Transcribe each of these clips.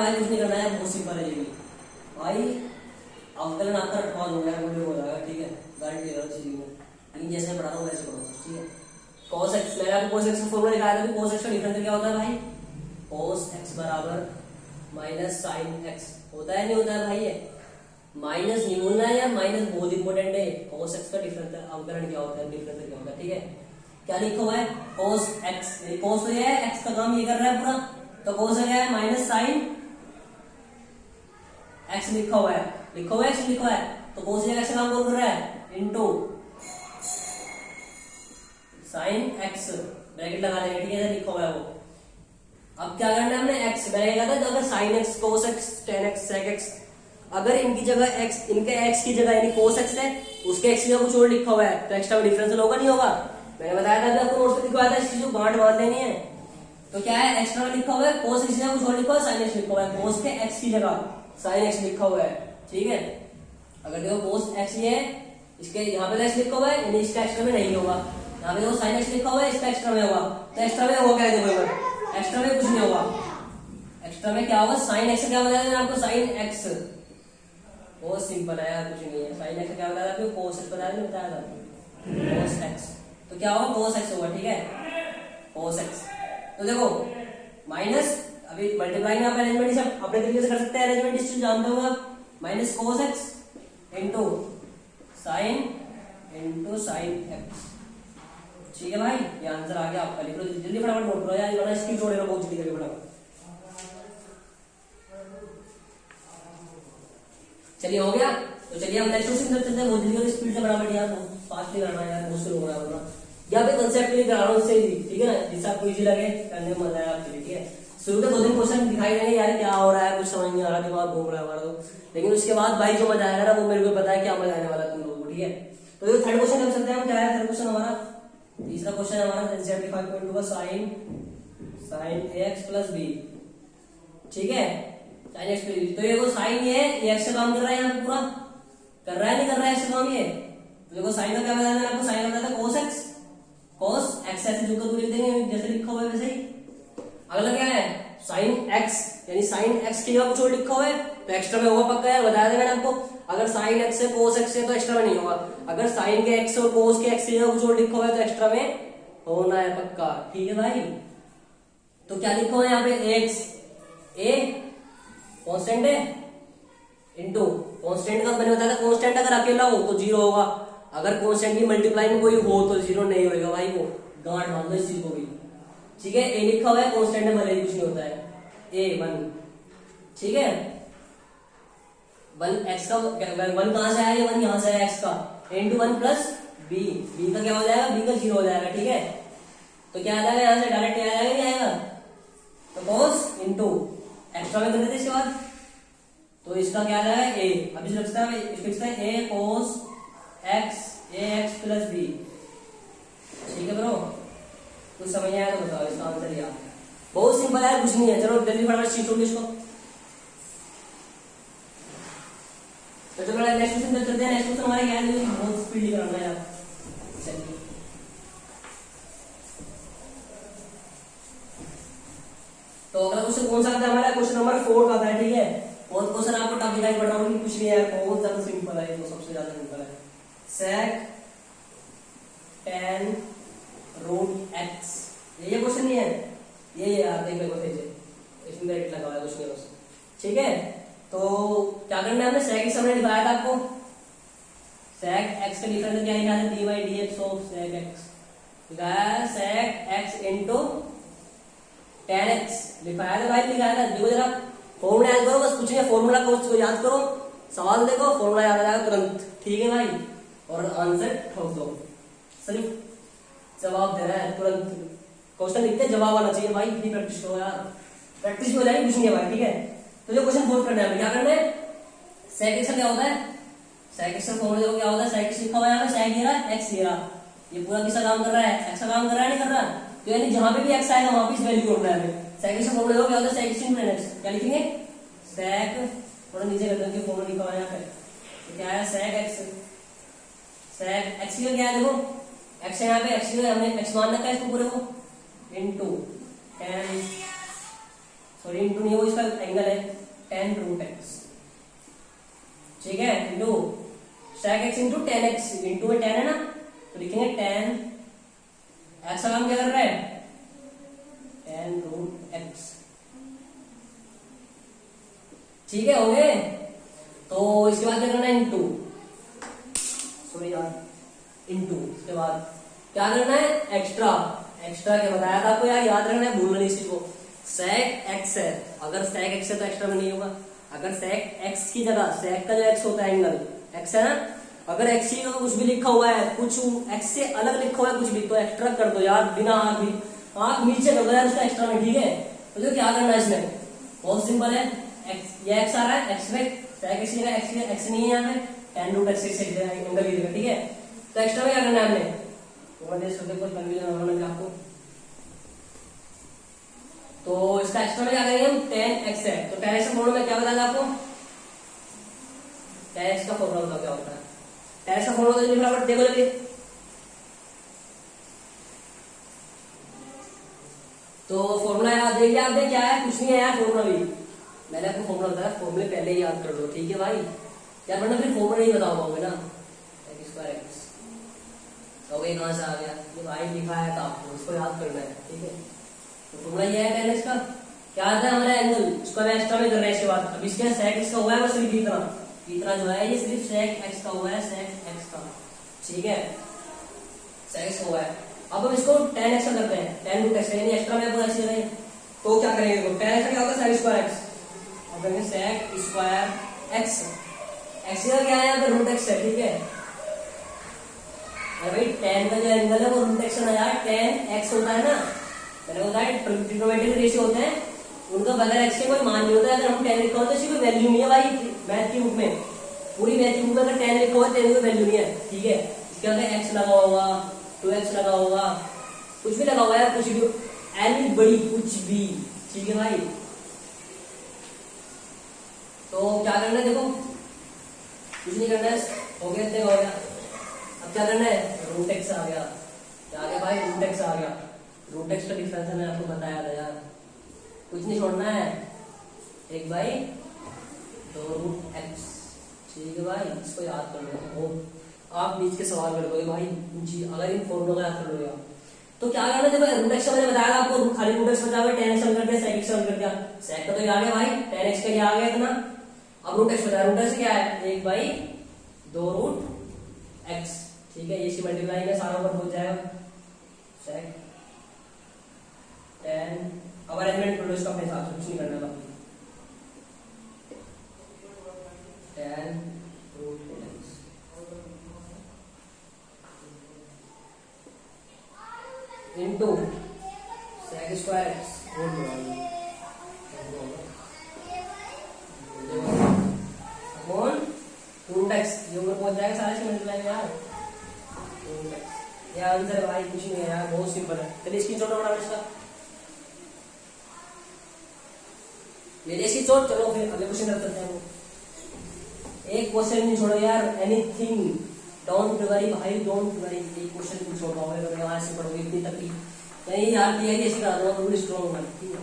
भाई कुछ नहीं करना है, बहुत सिंपल है ये भी भाई। अवकलन आपका रटवान हो गया, हो जाएगा, ठीक है, गारंटी ले लो चीज में, लेकिन जैसे मैं पढ़ा रहा हूँ वैसे पढ़ो, ठीक है। cos x, मैंने आपको cos x का फॉर्मूला दिखाया था कि cos x का डिफरेंस क्या होता है भाई, cos x बराबर माइनस साइन x होता है, नहीं होता है भाई, ये माइनस नहीं बोलना है यार, माइनस बहुत इंपॉर्टेंट है। cos x का डिफरेंस अवकलन क्या होता है, डिफरेंस क्या होता है, ठीक है। क्या लिखा हुआ है cos x, cos तो ये है, x का काम ये कर रहा है पूरा, तो cos क्या है माइनस साइन x लिखा हुआ है, लिखा हुआ है x लिखा हुआ है, तो cos का कैसे काम कर रहा है, इनटू साइन x, ब्रैकेट लगा देंगे, ठीक है, लिखा हुआ है वो। अब क्या करना है हमने, x मैंने कहा था अगर sin x cos x tan x sec x, अगर इनकी जगह x, इनके x की जगह यानी cos x है, उसके x की जगह कुछ और लिखा हुआ है, तो एक्स्ट्रा डिफरेंशियल होगा नहीं होगा, मैंने बताया था अभी आपको नोट्स में दिखवाया था, इसकी जो गांठ बांध लेनी है। तो क्या है एक्स्ट्रा लिखा हुआ है cos x की जगह कुछ और लिखा हुआ है, sin x लिखा हुआ है, cos के x की जगह sin x लिखा हुआ है, ठीक है। अगर देखो cos x ये है, इसके यहाँ पे x लिखा हुआ है, यानी इसका एक्स्ट्रा में नहीं होगा, यहाँ पे देखो sin x लिखा हुआ है, इसका एक्स्ट्रा में होगा, तो एक्स्ट्रा में होगा क्या, देखो एक्स्ट्रा में कुछ नहीं होगा, एक्स्ट्रा में क्या होगा sin x क्या बताया मैंने आपको, sin x बहुत सिंपल है यार, कुछ नहीं है, sin x क्या बताया आपको, cos x बताया था, cos x, तो क्या होगा cos x होगा, ठीक है, cos x। तो देखो माइनस, अभी मल्टीप्लाई में आप अरेंजमेंट सब अपने तरीके से कर सकते हैं, अरेंजमेंट इस जानते हो आप, minus cos x into sine x, ठीक है भाई, ये आंसर आ गया आपका, लिख लो जल्दी फटाफट नोट करो यार, वरना स्क्रीन छोड़ देना बहुत जल्दी करके फटाफट। चलिए हो गया, तो चलिए हम नेक्स्ट क्वेश्चन चलते हैं, बहुत जल्दी और स्पीड से फटाफट यार, फास्ट नहीं करना यार, बहुत स्लो हो रहा है या फिर कंसेप्ट नहीं करा रहा हूँ उससे, ठीक है ना, जिससे आपको इजी लगे करने में मजा आया आपके लिए, ठीक है। शुरू के 2 दिन क्वेश्चन दिखाई देंगे यार क्या हो रहा है, कुछ समझ नहीं आ रहा, दिमाग घूम रहा है हमारा, तो लेकिन उसके बाद भाई जो मजा आएगा ना वो मेरे को पता है क्या मजा आने वाला है तुम लोगों को, ठीक है। तो ये थर्ड क्वेश्चन कर सकते हैं हम, क्या है थर्ड क्वेश्चन हमारा, तीसरा क्वेश्चन है हमारा 75.2 का साइन x प्लस बी, ठीक है, साइन x प्लस बी, तो ये साइन ये x से काम कर रहा है यहाँ पे पूरा, कर रहा है नहीं कर रहा है x से काम ये, तो देखो साइन का क्या बताया मैंने आपको, साइन का बताया था cos x ऐसे जो कर लिख देंगे जैसे लिखा हुआ है वैसे ही। अगला क्या है साइन x, यानी साइन x की जगह कुछ और लिखा हुआ है, तो एक्स्ट्रा में होगा पक्का यार, बताया था मैंने आपको, अगर साइन x है cos x है तो एक्स्ट्रा में नहीं होगा, अगर साइन के x और cos के x की जगह कुछ और लिखा हुआ है तो एक्स्ट्रा में होना है पक्का, ठीक है भाई। तो क्या लिखा हुआ है यहाँ पे, x a कांस्टेंट है इनटू कांस्टेंट का मैंने बताया था, कांस्टेंट अगर अकेला हो तो 0 होगा, अगर कांस्टेंट की मल्टीप्लाई में कोई हो तो 0 नहीं होगा भाई, वो गांठ बांध दो इस चीज को भी, ठीक है। ए लिखा हुआ है कांस्टेंट में भले ही कुछ नहीं होता है, a1, ठीक है, 1 x का 1 कहां से आया, 1 यहां से आया x का, इनटू 1 प्लस b, b का क्या हो जाएगा, b का 0 हो जाएगा, ठीक है। तो क्या आ जाएगा यहां से डायरेक्ट आ जाएगा, नहीं आएगा, तो cos इनटू एक्स्ट्रा में कर देते इसके बाद, तो इसका क्या आ जाएगा a, अभी लिखता है इसको लिखता है a cos x ax plus b, ठीक है ब्रो, कुछ समझ आया तो बताओ इसका आंसर यार, बहुत सिंपल है, कुछ नहीं है, चलो जल्दी फटाफट शीट छोड़ इसको। तो चलो नेक्स्ट क्वेश्चन चलते हैं, नेक्स्ट क्वेश्चन हमारा क्या है, बहुत स्पीड कराना है यार, चलिए। तो अगला क्वेश्चन कौन सा आता है हमारा, क्वेश्चन नंबर 4 का आता है, ठीक है। बहुत क्वेश्चन आपको टफ दिखाई पड़ रहा होगा, कुछ नहीं है, बहुत ज्यादा सिंपल है, तो सबसे ज्यादा सिंपल है, sec tan रूट x, ये क्वेश्चन नहीं है, ये यार देख लो इसमें ब्रैकेट लगा हुआ है, कुछ नहीं बस, ठीक है। तो क्या करना है हमने, sec x हमने दिखाया था आपको, sec x का डिफरेंस क्या लिखा है, dy dx of sec x, लिखा है sec x into tan x, लिखाया था भाई, लिखाया था, देखो जरा फॉर्मूला याद करो, बस कुछ नहीं, फॉर्मूला को याद करो, सवाल देखो फॉर्मूला याद आ जाएगा तुरंत, ठीक है भाई, और आंसर ठोक दो, सिर्फ जवाब दे रहा है तुरंत, क्वेश्चन लिखते जवाब आना चाहिए भाई, इतनी प्रैक्टिस करो यार, प्रैक्टिस हो जाएगी, कुछ नहीं है भाई, ठीक है। तो जो क्वेश्चन फोर्स करना है क्या करना है, sec x क्या होता है, sec x का फॉर्मूला देखो क्या होता है, sec x लिखा हुआ है यहाँ पे, sec ये रहा x ये रहा, ये पूरा किसका काम कर रहा है, x का काम कर रहा है नहीं कर रहा, तो यानी जहां पे भी x आएगा वहां पे इस वैल्यू को रखना है हमें, sec x का फॉर्मूला देखो क्या होता है, sec x into tan x, क्या लिखेंगे sec, थोड़ा नीचे कर दो फॉर्मूला लिखा हुआ है यहाँ पे, तो क्या है sec x का क्या है, देखो x यहाँ पे, x हमने x मान रखा है इसको पूरे को, इनटू tan सॉरी इंटू नहीं, वो इसका एंगल है tan रूट एक्स, ठीक है, into sec x into ten x, into में 10 है ना, तो लिखेंगे tan x का काम क्या कर रहा है, tan रूट एक्स, ठीक है, हो गए। तो इसके बाद क्या करना है, इंटू, सॉरी यार, इंटू, इसके बाद क्या करना है, एक्स्ट्रा, एक्स्ट्रा क्या बताया था आपको यार, याद रखना है, भूलना नहीं इसी को, sec x है, अगर sec x है तो एक्स्ट्रा में नहीं होगा, अगर sec x की जगह sec का जो x होता है एंगल x है ना, अगर x की जगह कुछ भी लिखा हुआ है, कुछ x से अलग लिखा हुआ है कुछ भी, तो एक्स्ट्रा कर दो यार, बिना आंख भी, आंख नीचे कर दो यार उसका एक्स्ट्रा में, ठीक है। तो जो क्या करना है इसमें बहुत सिंपल है, ये x आ रहा है, x में sec x की जगह x नहीं है यहाँ पे, tan रूट x से एंगल की जगह, ठीक है। तो एक्स्ट्रा में क्या करना है हमने, कुछ कन्फ्यूजन होना आपको, तो इसका एक्स्ट्रा में क्या करेंगे हम, tan x है, तो tan x का फॉर्मूला में क्या बताया आपको, tan x का फॉर्मूला बताओ क्या होता है, tan x का फॉर्मूला तो फटाफट देखो जल्दी, तो फॉर्मूला याद देखिए आपने क्या है, कुछ नहीं है यार फॉर्मूला भी, मैंने आपको फॉर्मूला बताया, फॉर्मूले पहले ही याद कर लो, ठीक है भाई, क्या वरना फिर फॉर्मूला नहीं बता पाओगे ना, x2x तो ये कहां से आ गया, ये भाई लिखा है था आपको, इसको याद करना है, ठीक है। तो फॉर्मूला ये है tan x का, क्या आता है हमारा एंगल, इसको मैं एक्स्ट्रा में कर रहे हैं इसके बाद, अब इसके sec x का हुआ है बस सिर्फ इतना, इतना जो है ये सिर्फ sec x का हुआ है, sec x का, ठीक है, sec x का हुआ है। अब हम इसको tan x का करते हैं, tan रूट x यानी एक्स्ट्रा में आपको ऐसे रहे, तो क्या करेंगे, तो tan x का क्या होता है sec स्क्वायर x, अब करेंगे sec स्क्वायर x, x का क्या है यहाँ पे रूट x है, ठीक है, अरे भाई tan का जो एंगल है वो रूट x ना यार, tan x होता है ना, मैंने बताया ट्रिग्नोमेट्रिक रेशियो होते हैं, उनका बगैर x के कोई मान नहीं होता है, अगर हम tan लिखा होता है इसकी कोई वैल्यू नहीं है भाई, मैथ की बुक में, पूरी मैथ की बुक में अगर tan लिखा हुआ है तो कोई वैल्यू नहीं है, ठीक है, इसके अंदर x लगा होगा, 2x लगा होगा, कुछ भी लगा हुआ है, कुछ भी एनी बड़ी कुछ भी, ठीक है भाई। तो क्या करना है, देखो कुछ नहीं करना है, हो गया इतने हो गया, अब क्या करना है, रूट एक्स आ गया, क्या आ गया भाई, रूट एक्स आ गया, रूट एक्स का डिफरेंस मैंने आपको बताया था यार, कुछ नहीं छोड़ना है, एक बाई दो रूट एक्स, ठीक है भाई, इसको याद कर लो, आप बीच के सवाल कर दोगे भाई जी, अगर इन फॉर्मूला को याद कर लोगे आप, तो क्या करना है, देखो रूट एक्स का मैंने बताया था आपको, खाली रूट एक्स बचा हुआ, tan x कर दिया, sec x कर दिया, sec का तो ये आ गया भाई, tan x का ये आ गया इतना, अब रूट एक्स बचा, रूट एक्स क्या है, एक बाई दो रूट एक्स, ठीक है, ये सी मल्टीप्लाई में सारा ऊपर पहुंच जाएगा, sec tan, अब अरेंजमेंट कर लो इसका अपने हिसाब से, कुछ नहीं करना बाकी, tan root x into sec square x upon root x, ये ऊपर पहुंच जाएगा सारे से मल्टीप्लाई यार, रूट एक्स, ये आंसर भाई, कुछ नहीं है यार, बहुत सिंपल है, चलिए स्क्रीनशॉट बना लो इसका, मेरे स्क्रीनशॉट, चलो फिर अगले क्वेश्चन करते हैं, एक क्वेश्चन नहीं छोड़ो यार, एनीथिंग, डोंट वरी भाई, डोंट वरी, एक क्वेश्चन कुछ छोड़ पाओगे तो यहाँ से पढ़ोगे इतनी तकलीफ नहीं यार, किया ऐसे करा दो, पूरी स्ट्रॉन्ग बन, ठीक है,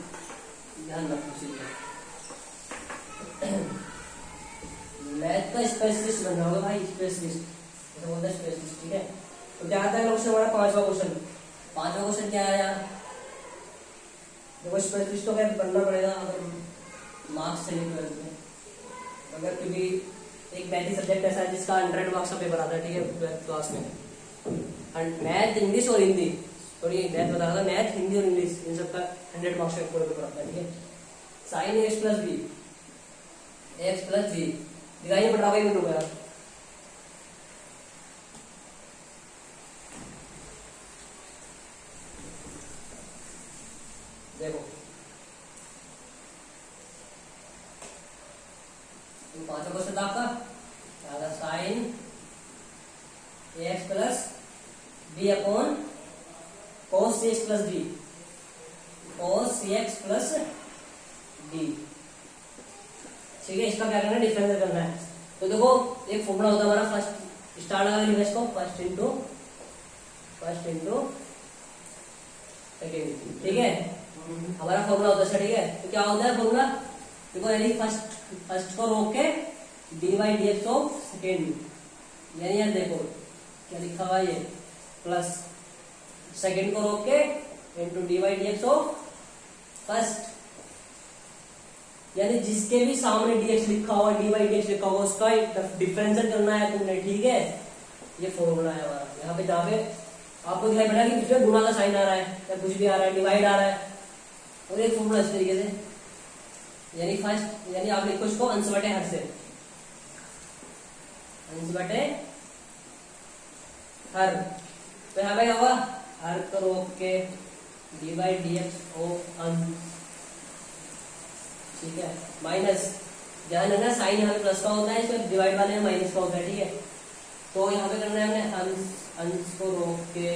ध्यान रखो, मैथ का स्पेशलिस्ट बन जाओगे भाई, स्पेशलिस्ट, ऐसा बोलता है स्पेशलिस्ट, ठीक है। तो क्या आता है क्वेश्चन हमारा, पांचवा क्वेश्चन क्या है यार, देखो स्पेशलिस्ट तो क्या बनना पड़ेगा अगर मार्क्स चाहिए 12th में, अगर क्योंकि एक मैथ सब्जेक्ट ऐसा है जिसका 100 मार्क्स का पेपर आता है, ठीक है, 12th क्लास में, मैथ इंग्लिश और हिंदी, थोड़ी मैथ बता रहा था, मैथ हिंदी और इंग्लिश इन सबका 100 मार्क्स का पूरा पेपर आता है, ठीक है। Sine x plus b, x plus b दिखाइए, पढ़ा हुआ मिनट हो गया, देखो पांचवा क्वेश्चन था आपका, sine x plus b upon cos x plus d, cos x plus d, ठीक है, इसका क्या करना है, डिफरेंस करना है। तो देखो एक फॉर्मूला होता है हमारा, फर्स्ट स्टार्ट लगा इसको, फर्स्ट इंटू सेकेंड, ठीक है, हमारा फॉर्मूला होता है, ठीक है। तो क्या होता है फॉर्मूला, देखो यानी फर्स्ट को रोक के D by d x of second, यानी यार देखो क्या लिखा हुआ ये प्लस सेकेंड को रोक के into d by d x of first, यानी जिसके भी सामने dx लिखा हुआ dy dx लिखा हुआ उसका डिफरेंशियल करना है तुमने, ठीक है। ये फॉर्मूला है हमारा। यहाँ पे जहाँ पे आपको दिखाई पड़ा कि बीच में गुणा का साइन आ रहा है या कुछ भी आ रहा है, डिवाइड आ रहा है, और एक फॉर्मूला इस तरीके से, यानी फर्स्ट, यानी आप लिखो इसको अंश बटे हर से, अंश बटे हर। तो यहाँ पे क्या होगा, हर को रोक के डी बाई डी एक्स ओ अंश, ठीक है, माइनस, ध्यान रखना साइन यहाँ पे प्लस का होता है, इसमें डिवाइड वाले में माइनस का होता है, ठीक है। तो यहाँ पे करना है हमने अंश को रोक के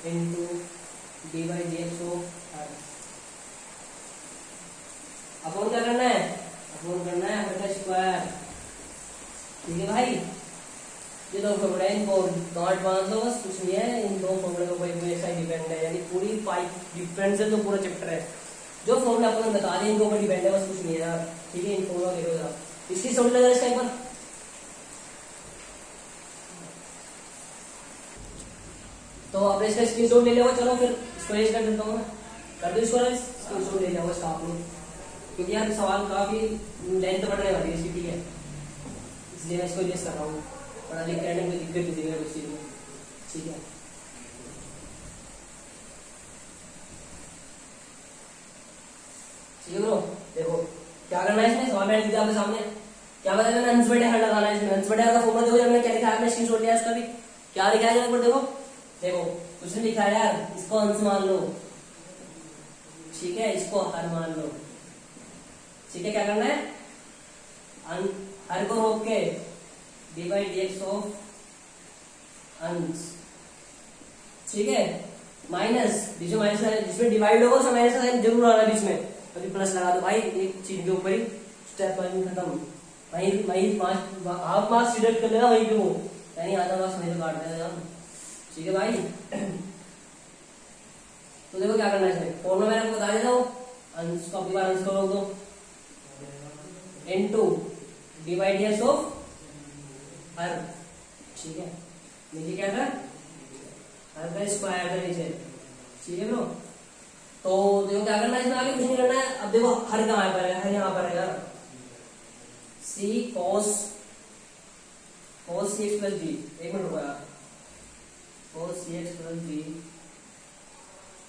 into d by d x o r. अपन क्या करना है, अपन करना है हर का स्क्वायर, ठीक है भाई। ये दो फॉर्मूले इनको गांठ बांध दो, बस कुछ नहीं है, इन दो फॉर्मूले को ऐसा डिपेंड है, यानी पूरी फाइव डिफरेंस है, तो पूरा चैप्टर है जो फॉर्मूला अपन बता दें इनके ऊपर डिपेंड है, बस कुछ नहीं है यार, ठीक है। इन फॉर्मूला देखो जरा, इसकी समझ लगा इसका एक बार। तो आपने इसका स्क्रीनशॉट ले लिया, चलो फिर इसको रेज कर देता हूँ, कर दो इसको स्क्रीनशॉट ले लिया इसका आपने, क्योंकि यार सवाल काफी लेंथ बढ़ने वाली है इसकी, ठीक है, इसलिए मैं इसको रेज कर रहा हूँ, पढ़ा लिख करने में कोई दिक्कत नहीं है उस चीज में, ठीक है। ठीक है ब्रो, देखो क्या करना है इसमें, सवाल मैंने दिया आपके सामने, क्या बताया मैंने, अंश बटे हर लगाना है इसमें। अंश बटे हर का फॉर्मूला देखो, जब मैंने क्या लिखा है, आपने स्क्रीनशॉट लिया इसका भी, क्या लिखा है एक बार देखो, देखो कुछ नहीं लिखा है यार, इसको अंश मान लो, ठीक है, इसको हर मान लो, ठीक है। क्या करना है, हर को रोक के D by d x of अंश, ठीक है, माइनस, बीच में माइनस है, जिसमें डिवाइड होगा उसमें माइनस का साइन जरूर आना है बीच में, अभी प्लस लगा दो भाई, एक चीज के ऊपर ही स्टेप खत्म, वही हाफ मार्क्स डिडक्ट कर लेना वहीं पे वो, यानी आधा मार्क्स नहीं तो काट देना हम, ठीक है भाई। तो देखो क्या करना है इसमें, फॉर्मूला मैंने आपको बता देता हूँ, अंश को अपनी बार अंश को रोक दो into D by d x of her, ठीक है, नीचे क्या था, हर का स्क्वायर था नीचे, ठीक है ब्रो। तो देखो क्या करना है इसमें, आगे कुछ नहीं करना है। अब देखो हर कहाँ पर है, हर यहाँ पर है यार, सी cos सी एक्स प्लस बी, एक मिनट रुको यार, cos सी एक्स प्लस बी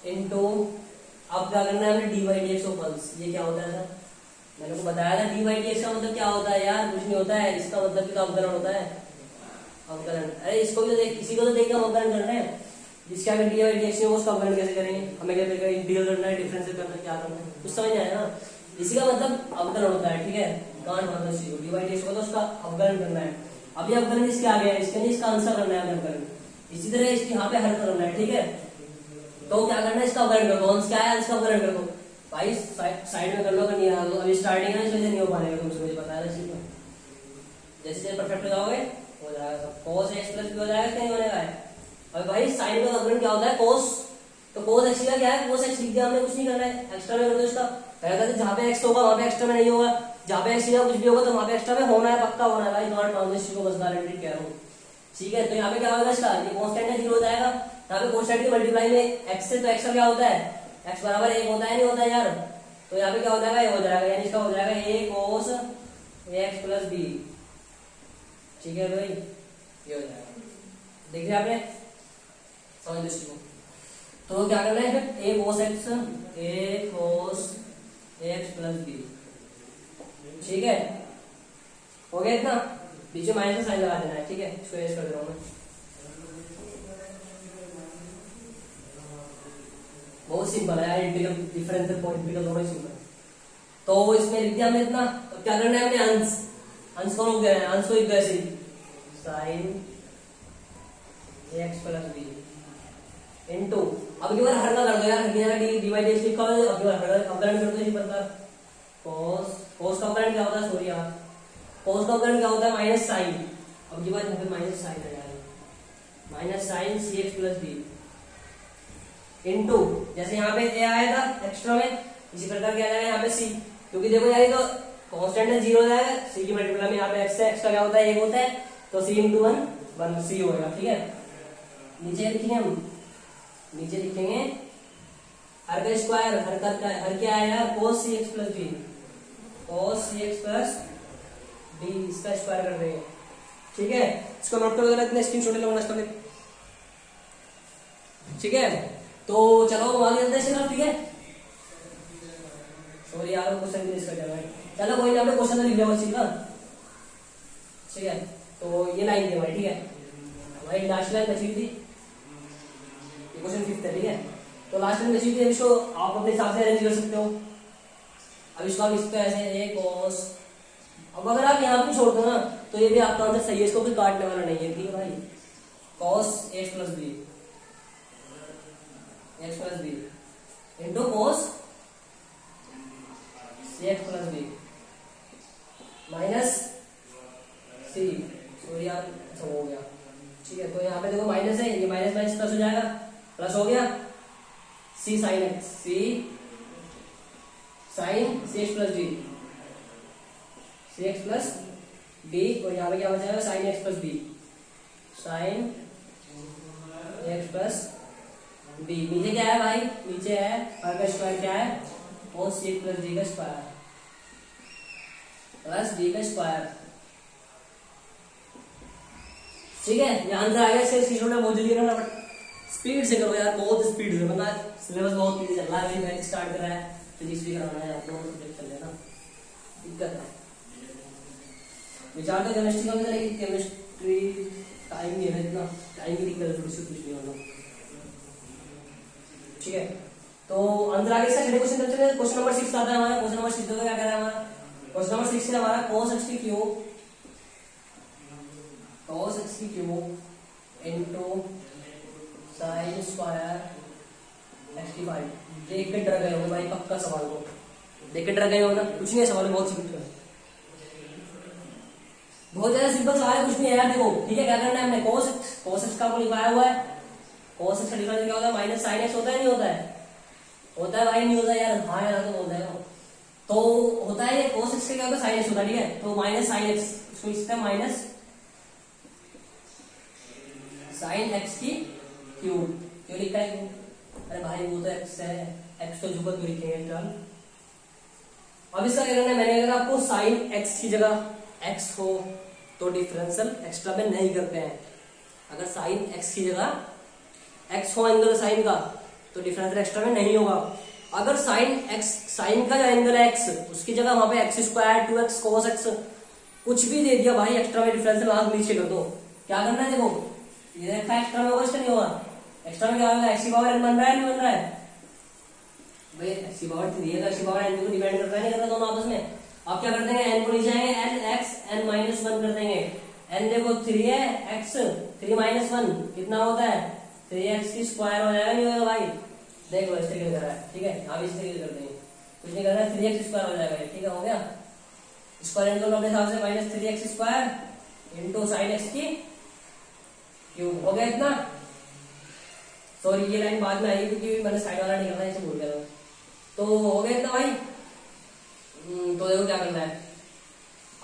इंटू, अब क्या करना है हमें D by d x of अंश। ये क्या होता है सर, मैंने को बताया था डी बाई डी एक्स का मतलब क्या होता है यार, कुछ नहीं होता है, इसका मतलब भी तो अवकलन होता है, अवकलन। अरे इसको भी तो देख, किसी को तो देख कर अवकलन करना है, जिसके आगे डी बाई डी एक्स है उसका अवकलन कैसे करेंगे, हमें क्या करेंगे, इंटीग्रल करना है, डिफरेंशियल करना है, क्या करना है, कुछ समझ नहीं आया ना। इसी का मतलब अवकलन होता है, ठीक है, गांठ बांधो c d by d x को, तो उसका अवकलन करना है। अभी अवकलन इसके आगे है, इसके नहीं, इसका आंसर करना है अवकलन, इसी तरह इसके यहाँ पे हल करना है, ठीक है। तो क्या करना है, इसका अवकलन कर दो, अंश क्या है, अंश का अवकलन कर दो भाई, साइड में कर लो, नहीं आ लो, अभी स्टार्टिंग है, इस वजह से नहीं हो पाएगा, तुमसे मुझे बताया था, ठीक है। जैसे जैसे परफेक्ट हो जाओगे हो जाएगा सब, cos x प्लस बी हो जाएगा, क्या नहीं बनेगा। और भाई साइन का अवकलन क्या होता है, cos, तो cos x का क्या है, cos x लिख दिया हमने, कुछ नहीं करना है, एक्स्ट्रा में कर दो इसका, कहता जहाँ पे x होगा वहां पे एक्स्ट्रा में नहीं होगा, जहाँ पे x या कुछ भी होगा तो वहां पे एक्स्ट्रा में होना है, पक्का होना है भाई, नॉट मान इसी को बस गारंटी कह रहा हूँ, ठीक है। तो यहाँ पे क्या होगा इसका, ये कांस्टेंट है, 0 हो जाएगा, यहाँ पे कांस्टेंट की मल्टीप्लाई में x से, तो x का क्या होता है, x बराबर 1 होता है, नहीं होता है यार, तो यहाँ पे क्या हो जाएगा, ये हो जाएगा, यानी इसका हो जाएगा a cos x plus b, ठीक है भाई, ये हो जाएगा, देख रहे आपने, समझ लो इसको। तो क्या करना है, a cos x plus b, ठीक है, हो गया इतना, बीच में माइनस का साइन लगा देना है, ठीक है, इसको एज कर दे रहा हूं मैं, बहुत सिंपल है यार, इंटीग्रल डिफरेंशियल पॉइंट इंटीग्रल दोनों ही सिंपल है। तो इसमें लिख दिया हमने इतना, तो क्या करना है हमने, अंश को रोक देना है, अंश को एक ऐसे sine x plus b into, अब की बार हर का कर दो यार, हर की डी बाई डी एक्स लिखा है, अब की बार हर का अवकलन कर दो इसी प्रकार, cos का अवकलन क्या होता है, सॉरी यार, cos का अवकलन क्या होता है, माइनस साइन, अब की बार यहाँ पे माइनस साइन है यार, minus sign c x plus b, into जैसे यहाँ पे ए आया था एक्स्ट्रा में, इसी प्रकार क्या जाएगा यहाँ पे सी, क्योंकि देखो यार ये तो कांस्टेंट है, 0 जाएगा, सी की मल्टीप्लाई में यहाँ पे एक्स है, एक्स का क्या होता है 1 होता है, तो सी इंटू 1 1 सी होगा। ठीक है, नीचे लिखेंगे हम, नीचे लिखेंगे हर का स्क्वायर, हर क्या है यार cos cx plus b, cos cx plus b, इसका स्क्वायर कर देंगे। ठीक है, इसको नोट कर देना, इतने स्क्रीनशॉट ले लो नष्ट कर। ठीक है, तो चलो आगे चलते हैं सिर्फ। ठीक है, सॉरी यार क्वेश्चन मिस कर दिया मैं, चलो कोई नहीं, आपने क्वेश्चन लिख लिया बस का। ठीक है, तो ये लाइन थी हमारी। ठीक है, हमारी लास्ट लाइन बची थी, ये क्वेश्चन 5 है। ठीक है, तो लास्ट लाइन बची थी, इसको आप अपने हिसाब से अरेंज कर सकते हो। अब इसको आप इसको ऐसे ए cos, अब अगर आप यहाँ पे छोड़ दो ना तो ये भी आपका आंसर सही है, इसको कोई काटने वाला नहीं है। ठीक है भाई, cos x plus b, x plus b into cos cx plus b minus c, sorry यार सब हो गया। ठीक है, तो यहाँ पे देखो माइनस है, ये माइनस माइनस प्लस हो जाएगा, प्लस हो गया c sine x, c sine c x plus b, c x plus b, और यहाँ पे क्या बचा sine x plus b, sine x plus b. नीचे क्या है भाई, नीचे है r का स्क्वायर, क्या है cos c प्लस d का स्क्वायर प्लस d का स्क्वायर। ठीक है, ये आंसर आ गया। इससे स्क्रीनशॉट में बहुत जल्दी करना, बट स्पीड से करो यार, बहुत स्पीड से, वरना सिलेबस बहुत तेज चल रहा है, मैथ स्टार्ट कर रहा है, फिजिक्स भी कराना है, आप लोगों को सब्जेक्ट चल रहे हैं ना, दिक्कत है। विचार तो केमिस्ट्री का भी था, लेकिन केमिस्ट्री टाइम नहीं है, इतना टाइम की दिक्कत है थोड़ी सी, कुछ नहीं होना। ठीक है, तो आंसर आगे इसका क्वेश्चन चलते हैं। क्वेश्चन नंबर 6 आता है हमारा। क्वेश्चन नंबर 6 तो क्या कह रहा है हमारा, क्वेश्चन नंबर 6 से हमारा cos x की क्यूब, cos x की cube into sin square x की 5। देख के डर गए होंगे भाई, पक्का सवाल को देख के डर गए हो ना, कुछ नहीं है सवाल, बहुत सिंपल है, बहुत ज्यादा सिंपल सवाल है, कुछ नहीं है यार। देखो ठीक है, क्या करना है हमने, cos x का आपको लिखाया हुआ है, cos x का डिफरेंस क्या होता है, माइनस sin x होता है, नहीं होता है, होता है भाई, नहीं होता है यार, हाँ यार तो बोलता है, तो होता है ये cos x का क्या होता है, sin x होता है। ठीक है, तो माइनस sin x, इसको इसका माइनस sin x की क्यूब, क्यों लिखा है क्यूब, अरे भाई वो तो x है, x तो जुगत में लिखेंगे टर्म। अब इसका क्या करना है, मैंने अगर आपको sin x की जगह x हो तो डिफरेंशियल एक्स्ट्रा में नहीं करते हैं, अगर sin x की जगह x हो एंगल sin का तो डिफरेंशियल एक्स्ट्रा में नहीं होगा। अगर sin का जो एंगल है x, उसकी जगह वहां पे x square 2x cos x कुछ भी दे दिया भाई, एक्स्ट्रा में डिफरेंशियल आगे नीचे कर दो। क्या करना है, देखो ये देखा एक्स्ट्रा में होगा, इसका नहीं होगा, एक्स्ट्रा में क्या होगा, x की पावर n बन रहा है, नहीं बन रहा है भाई, x की पावर 3 है, x की पावर n को डिवाइड कर रहा है, नहीं कर रहा दोनों आपस में। आप क्या कर देंगे, n को नीचे आएंगे, n x n माइनस 1 कर देंगे, n देखो 3 है, x 3 माइनस 1 कितना होता है, 3x की स्क्वायर हो जाएगा, नहीं होगा भाई, देख लो इस तरीके से कर रहा है। ठीक है, आप इस तरीके से कर देंगे, कुछ नहीं करना है, 3x स्क्वायर हो जाएगा। ठीक है, हो गया, स्क्वायर इनकम अपने हिसाब से minus 3x square into sine x की क्यूब, हो गया इतना। सॉरी ये लाइन बाद में आई क्योंकि मैंने साइड वाला नहीं करना, इसे भूल गया, तो हो गया इतना भाई। तो देखो क्या करना है,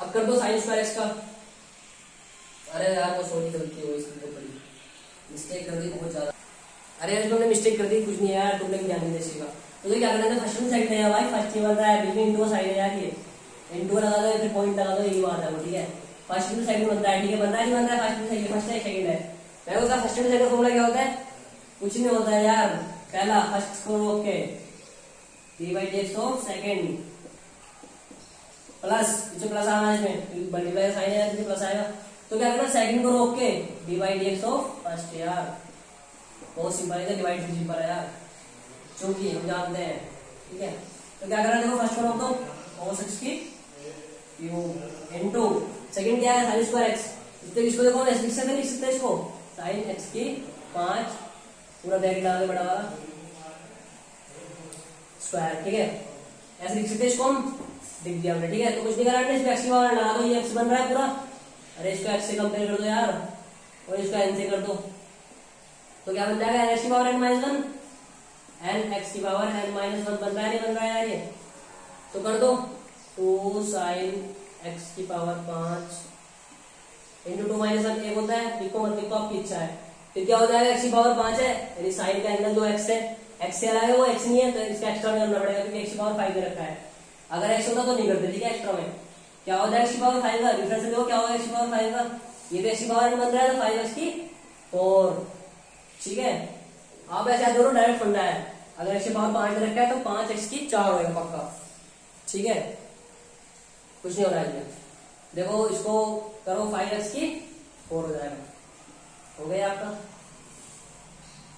अब कर दो साइन स्क्वायर एक्स का, अरे यार वो सॉरी गलती हो इसकी, बड़ी मिस्टेक कर दी बहुत ज्यादा, अरे यार तुमने मिस्टेक कर दी, कुछ नहीं है यार, तुमने भी ध्यान नहीं देगा। तो क्या करना है, फर्स्ट में साइड ले भाई, फर्स्ट बन रहा है, बीच में इंटू साइड है यार, ये इंटू लगा दो, फिर पॉइंट लगा दो, यही बात है वो। ठीक है, फर्स्ट में साइड बनता है, ठीक है, बन रहा है नहीं बन रहा है, फर्स्ट में साइड, फर्स्ट है सेकंड है, मैं बोलता फर्स्ट में साइड फॉर्मूला क्या होता है, कुछ नहीं होता है यार, पहला फर्स्ट को okay d/dx of second plus, पीछे प्लस आना है इसमें, मल्टीप्लाई साइन है पीछे प्लस आएगा, तो क्या करना, सेकंड को रोक के d/dx ऑफ फर्स्ट, यार बहुत सिंपल है, डिवाइड सिंपल है यार, क्योंकि हम जानते हैं। ठीक है, तो क्या करना है, देखो फर्स्ट को रोक दो, cos x की क्यूब इनटू सेकंड क्या है, sin स्क्वायर x, इसको देखो लिख सकते हैं, लिख सकते हैं इसको sin x की 5 पूरा ब्रैकेट लगा के बड़ा वाला स्क्वायर। ठीक है, ऐसे लिख सकते हैं इसको हम, लिख दिया हमने। ठीक है, तो कुछ नहीं करना है, इसमें x की पावर लगा दो, ये x बन रहा है पूरा, अरे इसको x से कंपेयर कर दो यार, और इसको n से कर दो, तो क्या बन जाएगा, x की power n minus 1 n x की पावर एन माइनस वन बन रहा है नहीं बन रहा है यार ये, तो कर दो 2 साइन एक्स की पावर 5 इंटू 2 माइनस वन एक होता है, लिखो मत लिखो आपकी इच्छा है। फिर क्या हो जाएगा एक्स की पावर 5 है यानी साइन का एंगल जो एक्स है, एक्स से अलग है वो एक्स नहीं है तो इसका एक्स्ट्रा में करना पड़ेगा क्योंकि एक्स की पावर 5 में रखा है। अगर एक्स होता तो नहीं करते, ठीक है। एक्स्ट्रा में क्या हो जाएगा एक्स की पावर 5 का डिफरेंस देखो क्या होगा एक्स की पावर 5 का, ये भी एक्स की पावर बन रहा है तो 5 एक्स की 4, ठीक है। आप ऐसे दोनों डायरेक्ट फंडा है, अगर एक्स की पावर 5 में रखा है तो 5 एक्स की 4 होगा पक्का, ठीक है। कुछ नहीं हो रहा है, देखो इसको करो 5 एक्स की 4 हो जाएगा, हो गया आपका।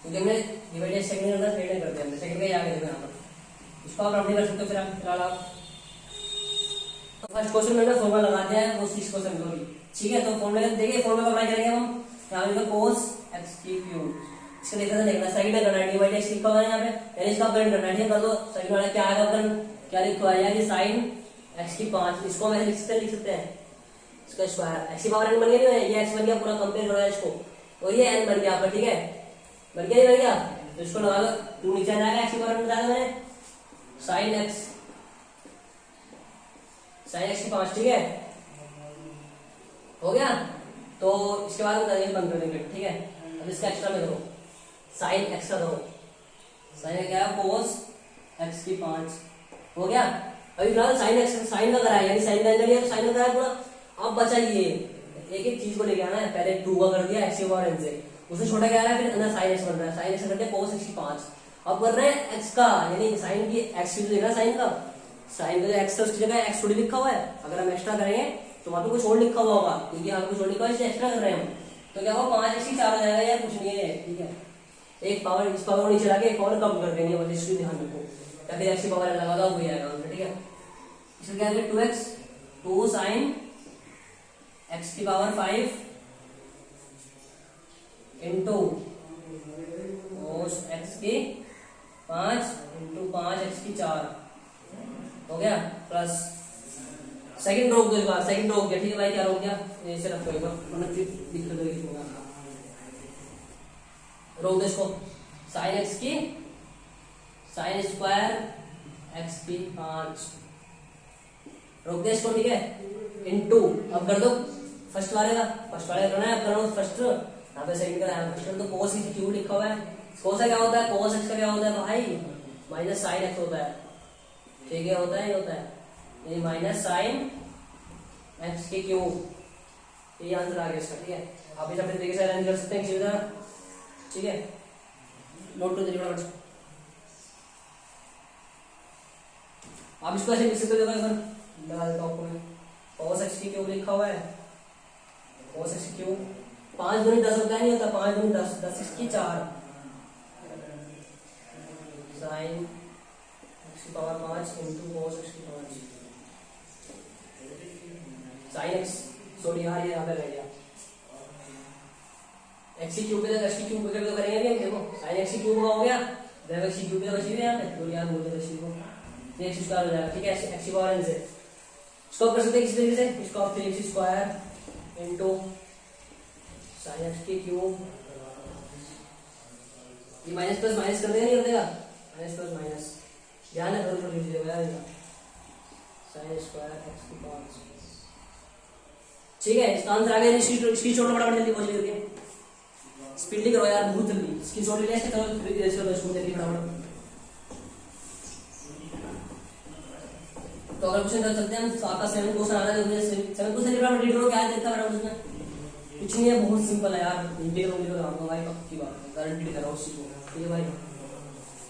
क्योंकि हमने डिवाइडेड सेकंड के अंदर थ्रेड कर दिया, हमने सेकंड का आगे देखो यहाँ पर, इसको आप अपनी कर सकते हो। फिर आप फिलहाल आप फर्स्ट क्वेश्चन में हमने फॉर्मूला लगा दिया है, वो 6 क्वेश्चन को भी, ठीक है। तो फॉर्मूला देखिए, फॉर्मूला अप्लाई करेंगे हम यहाँ पे cos x की क्यूब, इसका देखना देखना साइड में करना है, डिवाइड x लिखा हुआ है यहाँ पे, यानी इसका अपग्रेड करना है, ठीक है। कर दो साइड में क्या आएगा अपन क्या लिखा है यार, sin x की 5, इसको हम ऐसे लिख सकते हैं इसका स्क्वायर, x की पावर n बन गया नहीं, ये x बन गया, पूरा कंपेयर करो इसको, और ये n बन गया आपका, ठीक है। बन गया नहीं बन गया, तो इसको लगा दो, 2 नीचे आ जाएगा, x की पावर n बताया मैंने, sin x की 5, ठीक है, हो गया। तो इसके बाद बंद कर देंगे, ठीक है। अब इसका एक्स्ट्रा में करो, साइन एक्स का करो, साइन क्या है cos x की 5, हो गया। अभी फिलहाल साइन एक्स साइन का कराया, यानी साइन का एंगल है तो साइन का कराया पूरा। अब बचा ये एक एक चीज को लेके आना है, पहले 2 का कर दिया x की पावर n से, उससे छोटा क्या आ रहा है, फिर अंदर साइन एक्स बन रहा है, साइन एक्स करते हैं cos x की 5। अब कर रहे हैं x का, यानी साइन की x की देखना, साइन का जो x है उसकी जगह x थोड़ी लिखा हुआ है, अगर हम एक्स्ट्रा करेंगे तो वहां पे कुछ और लिखा हुआ होगा, क्योंकि यहाँ पे कुछ और लिखा हुआ है इसलिए एक्स्ट्रा कर रहे हैं हम, तो क्या होगा 5 x की 4 हो जाएगा यार, कुछ नहीं है, ठीक है। एक पावर इस पावर को नीचे लाके एक पावर कम कर देंगे, बस इसको ध्यान रखो, या फिर x की पावर लगा दो हो जाएगा, ठीक है। इसमें क्या है 2x 2 sin x की पावर 5 इंटू cos x की 5 इंटू 5x की 4 हो गया, प्लस सेकंड रोक दो इस बार, सेकंड रोक गया, ठीक है भाई, क्या रोक गया ऐसे रखो एक बार, मतलब दिख दो लिखूंगा, रोक दो इसको, sin x की sin स्क्वायर x की 5 रोक दे इसको, ठीक है, इनटू अब कर दो फर्स्ट वाले का करना है, अब करो फर्स्ट, यहाँ पे सेकंड का है, फर्स्ट तो cos की क्यूब लिखा हुआ है, cos का क्या होता है, cos x का क्या होता है भाई, माइनस sin x होता है, ठीक है, होता है, ये होता है, ये माइनस sin x की क्यूब, ये आंसर आ गया इसका, ठीक है। आप इसे अपने तरीके से अरेंज कर सकते हैं किसी तरह, ठीक है। नोट कर दीजिए फटाफट, आप इसको ऐसे लिख सकते हो, लगा देता हूँ आपको मैं, cos x की क्यूब लिखा हुआ है, cos x की क्यूब 5 दूनी 10 होता है, नहीं होता, 5 दूनी 10, 10 x की 4 sin x की पावर 5 इंटू cos x की 5 sin x, सॉरी यार ये यहाँ पे रह गया, x की क्यूब पे x की क्यूब पे तो करेंगे नहीं, देखो sin x की क्यूब का हो गया, जब x की क्यूब पे बची हुई है यहाँ पे, तो यार मुझे तो इसी को ये x स्क्वायर हो जाएगा, ठीक है, x की पावर n से इसको कर सकते हैं किसी तरीके से, इसको आप 3x square into sin x की क्यूब, ये माइनस प्लस माइनस कर देगा नहीं कर देगा, माइनस प्लस माइनस, ध्यान है थोड़ी थोड़ी चीजें यार इनका, sin स्क्वायर x की 5, ठीक है। इसका आंसर आ गया, इसकी छोटा बड़ा जल्दी पहुंच करके स्पीडली करो यार, बहुत जल्दी इसकी छोड़ ले ऐसे करो, इसको देखिए फटाफट। तो अगर क्वेश्चन कर सकते हैं हम, आपका 7 क्वेश्चन आ रहा है, 7 क्वेश्चन फटाफट रीड करो, क्या देखता है फटाफट उसमें, कुछ नहीं है, बहुत सिंपल है यार, इंटीग्रल आऊंगा भाई, पक्की बात है, गारंटी कर रहा हूँ उसी को, ठीक है भाई।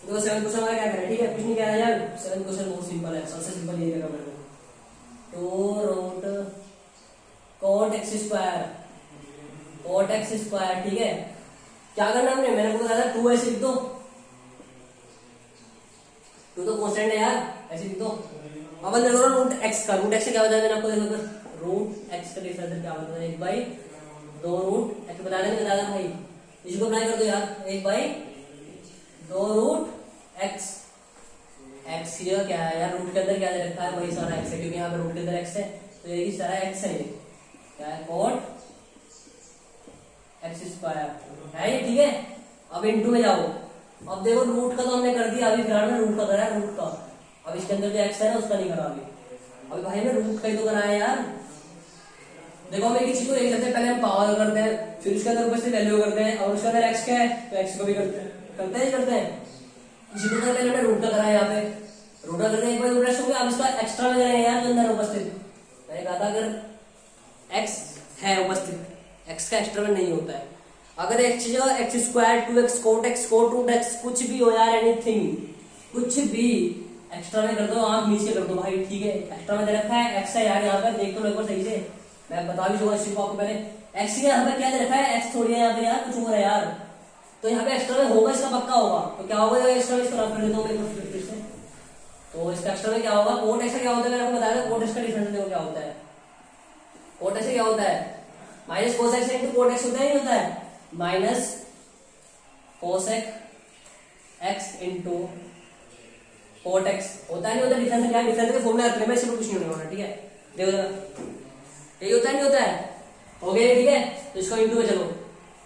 तो 7 क्वेश्चन हमारा क्या करें, ठीक है, कुछ नहीं कह रहा यार, 7 क्वेश्चन बहुत सिंपल है, सबसे सिंपल ये रहेगा मेरे को, 2 रूट cot x स्क्वायर, ठीक है। क्या करना हमने, मैंने आपको बताया था 2 ऐसे लिख दो, 2 तो कांस्टेंट है यार, ऐसे लिख दो। अब अंदर करो रूट x का, रूट x से क्या होता है, मैंने आपको देखो रूट x का डिफरेंस क्या होता है, 1/2 रूट x बता दें भाई, इसको अप्लाई कर दो यार, 1/2 रूट x, x की जगह क्या है यार, रूट के अंदर क्या दे रखा है, वही सारा x है, क्योंकि यहाँ पे रूट के अंदर x है, तो ये सारा x है, क्या है cot x स्क्वायर है ये, ठीक है। अब इनटू में जाओ, अब देखो रूट का तो हमने कर दिया, अभी फिलहाल में रूट का करा है, रूट का। अब इसके अंदर जो एक्स है ना उसका नहीं करा अभी भाई हमने रूट का ही तो करा है यार। देखो हम एक चीज को देख लेते हैं, पहले हम पावर करते हैं, फिर उसके अंदर ऊपर से वैल्यू करते हैं, और उसके अंदर एक्स क्या है तो एक्स को भी करते हैं इसी को पहले हमने रूट का करा है। यहाँ पे रूट का करते हैं, एक बार रूट एक्स हो गया। अब इसका एक्स्ट्रा में करेंगे यार जो अंदर उपस्थित, मैंने कहा था अगर एक्स है उपस्थित, एक्स का एक्स्ट्रा में नहीं होता है। अगर एक्स की जगह x square 2x cot root x कुछ भी हो यार, एनीथिंग कुछ भी एक्स्ट्रा में कर दो, आंख नीचे कर दो भाई, ठीक है। एक्स्ट्रा में दे रखा है एक्स है यार, यहाँ पर देख तो एक बार सही से, मैं बता भी दूंगा इस चीज को आपको। पहले एक्स यहाँ पे क्या दे रखा है, एक्स थोड़ी है यहाँ पे यार, कुछ और है यार, तो यहाँ पे एक्स्ट्रा में होगा, इसका पक्का होगा। तो क्या होगा एक्स्ट्रा में, इसको रफ कर देता हूँ फिर से। तो इसका एक्स्ट्रा में क्या होगा, कोट एक्स क्या होता है मैंने आपको बताया था, कोट एक्स का डिफरेंस देखो क्या होता है। कोट एक्स क्या होता है, minus cos x into cot x होता है, नहीं होता है, minus cos x into cot x होता है, नहीं होता। डिफरेंस क्या है, डिफरेंस के फॉर्मूला रखने में सिर्फ कुछ नहीं होने वाला, ठीक है। देखो जरा यही होता है, नहीं होता है, हो गया ठीक है। तो इसको इंटू में चलो,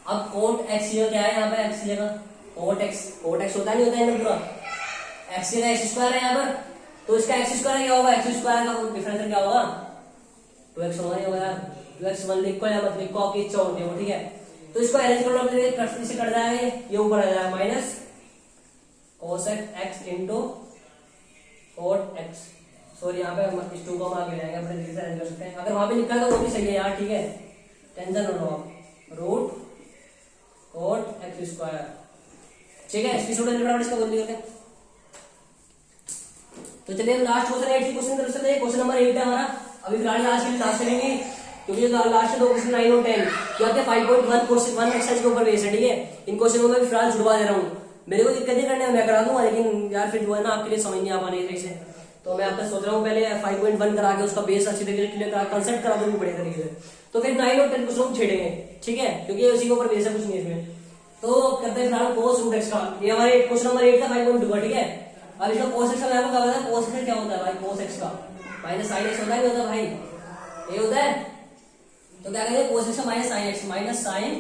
अब कोट एक्स क्या है यहाँ पे, एक्स जगह कोट एक्स होता है, नहीं होता है पूरा, एक्स जगह एक्स स्क्वायर है यहाँ पर, तो इसका एक्स स्क्वायर क्या होगा, एक्स स्क्वायर का डिफरेंस क्या होगा 2x होगा, नहीं होगा यार, 2x 1 लिखो या मत लिखो आपकी इच्छा होती है, ठीक है। तो इसको अरेंज करो, से कट जाएगा, ये ऊपर आ जाएगा minus cos x into cot x. Sorry यहाँ पे इस 2 को हम आगे लाएंगे, अपने तरीके से अरेंज कर सकते हैं। अगर वहां पे लिखा है तो वो भी सही है यार, ठीक है, टेंशन नो आप, रूट कोट एक्स स्क्वायर, ठीक है। इसकी स्टूडेंट बराबर इसका बोल दिया। तो चलिए लास्ट क्वेश्चन 8 क्वेश्चन है, क्वेश्चन नंबर 8 है हमारा। अभी फिलहाल आज के लिए लास्ट करेंगे, क्योंकि लास्ट 2 क्वेश्चन 9 और 10 क्या आपके 5.1 क्वेश्चन 1 एक्सरसाइज के ऊपर बेस है, ठीक है। इन क्वेश्चन को मैं फिलहाल छुड़वा दे रहा हूँ, मेरे को दिक्कत नहीं करने मैं करा दूंगा, लेकिन यार फिर जो है ना आपके लिए समझ नहीं आ पाने सही से। तो मैं आपका सोच रहा हूँ पहले 5.1 करा के उसका बेस अच्छी तरीके से क्लियर करा, कंसेप्ट करा दूंगी बड़े तरीके से, तो फिर 9 और 10 क्वेश्चन हम छेड़ेंगे, ठीक है, क्योंकि उसी के ऊपर बेस है, कुछ नहीं इसमें। तो करते हैं फिलहाल कोस रूट एक्स का, ये हमारे क्वेश्चन नंबर 8 था 5.2 का, ठीक है। अब इसका कोस एक्स का मैं आपको बता रहा, कोस एक्स क्या होता है भाई, कोस एक्स का माइनस साइन एक्स होता है, नहीं होता भाई, ये होता है। तो क्या करेंगे, कोस एक्स का minus sine x, minus sine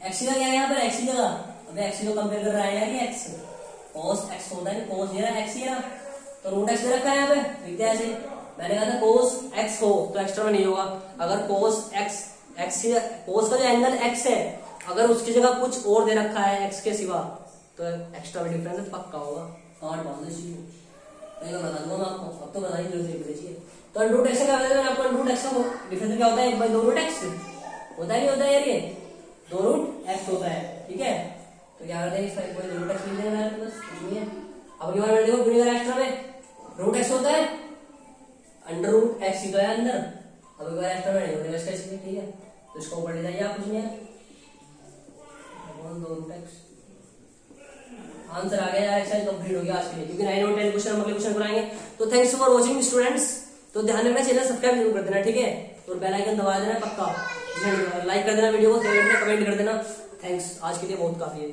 x का क्या है यहाँ पर, एक्स की जगह, अब एक्स को कंपेयर कर रहा है यार, ये एक्स कोस एक्स होता है, कोस ये रहा एक्स, ये रहा, तो रूट एक्स दे रखा है यहाँ पे, लिखते हैं ऐसे। मैंने कहा था कोस एक्स हो तो एक्स्ट्रा में नहीं होगा, अगर कोस एक्स कोस का जो एंगल एक्स है, अगर उसकी जगह कुछ और दे रखा है एक्स के सिवा, तो एक्स्ट्रा में डिफरेंस पक्का होगा। और बता दूंगा मैं आपको, अब तो बताने की जरूरत नहीं पड़ेगी। तो रूट एक्स का मैंने आपको रूट एक्स का डिफरेंस क्या होता है, 1/2 रूट एक्स होता है, नहीं होता है यार, ये 2 रूट एक्स होता है, ठीक है। तो क्या करते हैं, इसका 1/2 रूट एक्स लिख देंगे यार, बस कुछ नहीं है। अब की बार में देखो गुणित एक्स्ट्रा में रूट एक्स होता है, अंडर रूट एक्स ही तो है अंदर, अब एक बार एक्स्ट्रा में नहीं होगा इसका, इसलिए ठीक है। तो इसको ऊपर ले जाइए आप, कुछ नहीं है, 2 रूट एक्स। आंसर आ गया, एक्सरसाइज कंप्लीट हो गया आज के लिए, क्योंकि 9 और 10 क्वेश्चन हम अगले क्वेश्चन बनाएंगे। तो थैंक्स फॉर वाचिंग स्टूडेंट्स, तो ध्यान रखना, चैनल सब्सक्राइब जरूर कर देना, ठीक है, और बेल आइकन दबा देना पक्का, लाइक कर देना वीडियो को, शेयर कर देना, कमेंट कर देना। थैंक्स, आज के लिए बहुत काफी है।